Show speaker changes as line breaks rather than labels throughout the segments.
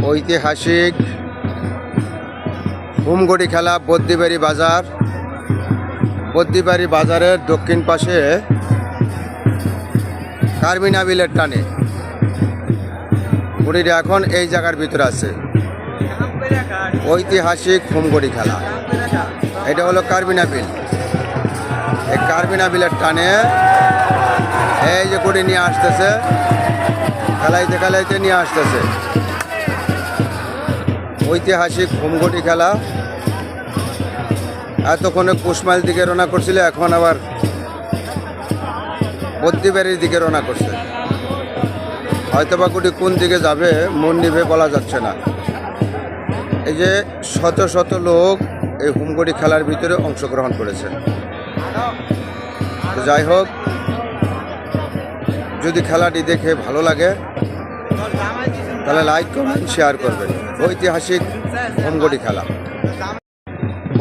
ঐতিহাসিক হুমগড়ি খেলা বদ্দিবাড়ি বাজার। বদ্দিবাড়ি বাজারের দক্ষিণ পাশে কার্বিনা বিলের টানে গুড়িটা এখন এই জায়গার ভিতরে আছে। ঐতিহাসিক হুমগড়ি খেলা, এটা হলো কার্বিনা বিল। এই কার্বিনা বিলের টানে এই যে গুড়ি নিয়ে আসতেছে, খেলাইতে খেলাইতে নিয়ে আসতেছে। ঐতিহাসিক হুমগড়ি খেলা এতক্ষণে কুশমাইল দিকে রওনা করছিল, এখন আবার বদ্দিবাড়ির দিকে রওনা করছে। হয়তোবা গুটি কোন দিকে যাবে মন নিভে বলা যাচ্ছে না। এই যে শত শত লোক এই হুমগড়ি খেলার ভিতরে অংশগ্রহণ করেছে। যাই হোক, যদি খেলাটি দেখে ভালো লাগে তাহলে লাইক কমেন্ট শেয়ার করবেন। ঐতিহাসিক হুমগড়ি খেলা,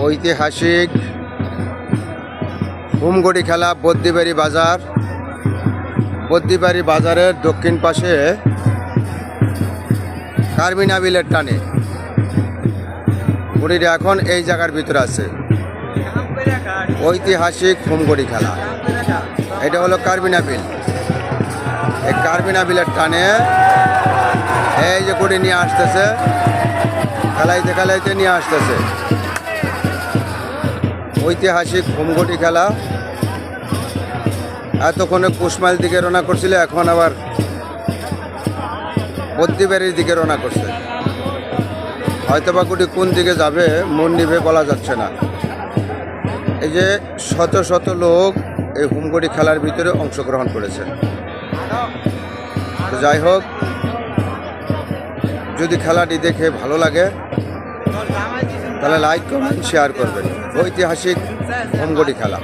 ঐতিহাসিক হুমগড়ি খেলা বদ্দিবাড়ি বাজার। বদ্দিবাড়ি বাজারের দক্ষিণ পাশে কার্বিনা বিলের টানে গুড়িটা এখন এই জায়গার ভিতরে আছে। ঐতিহাসিক হুমগড়ি খেলা, এটা হলো কার্বিনা বিল। এই কার্বিনা বিলের টানে এই যে গুড়ি নিয়ে আসতেছে, খেলাইতে খেলাইতে নিয়ে আসতেছে। ঐতিহাসিক হুমগড়ি খেলা এতক্ষণে কুশমাইল দিকে রওনা করছিল, এখন আবার বদ্দিবাড়ির দিকে রওনা করছে। হয়তোবা গুটি কোন দিকে যাবে মন নিভে বলা যাচ্ছে না। এই যে শত শত লোক এই হুমগড়ি খেলার ভিতরে অংশগ্রহণ করেছে। যাই হোক, যদি খেলাটি দেখে ভালো লাগে তাহলে লাইক কমেন্ট শেয়ার করবেন। ঐতিহাসিক হুমগড়ি খেলা।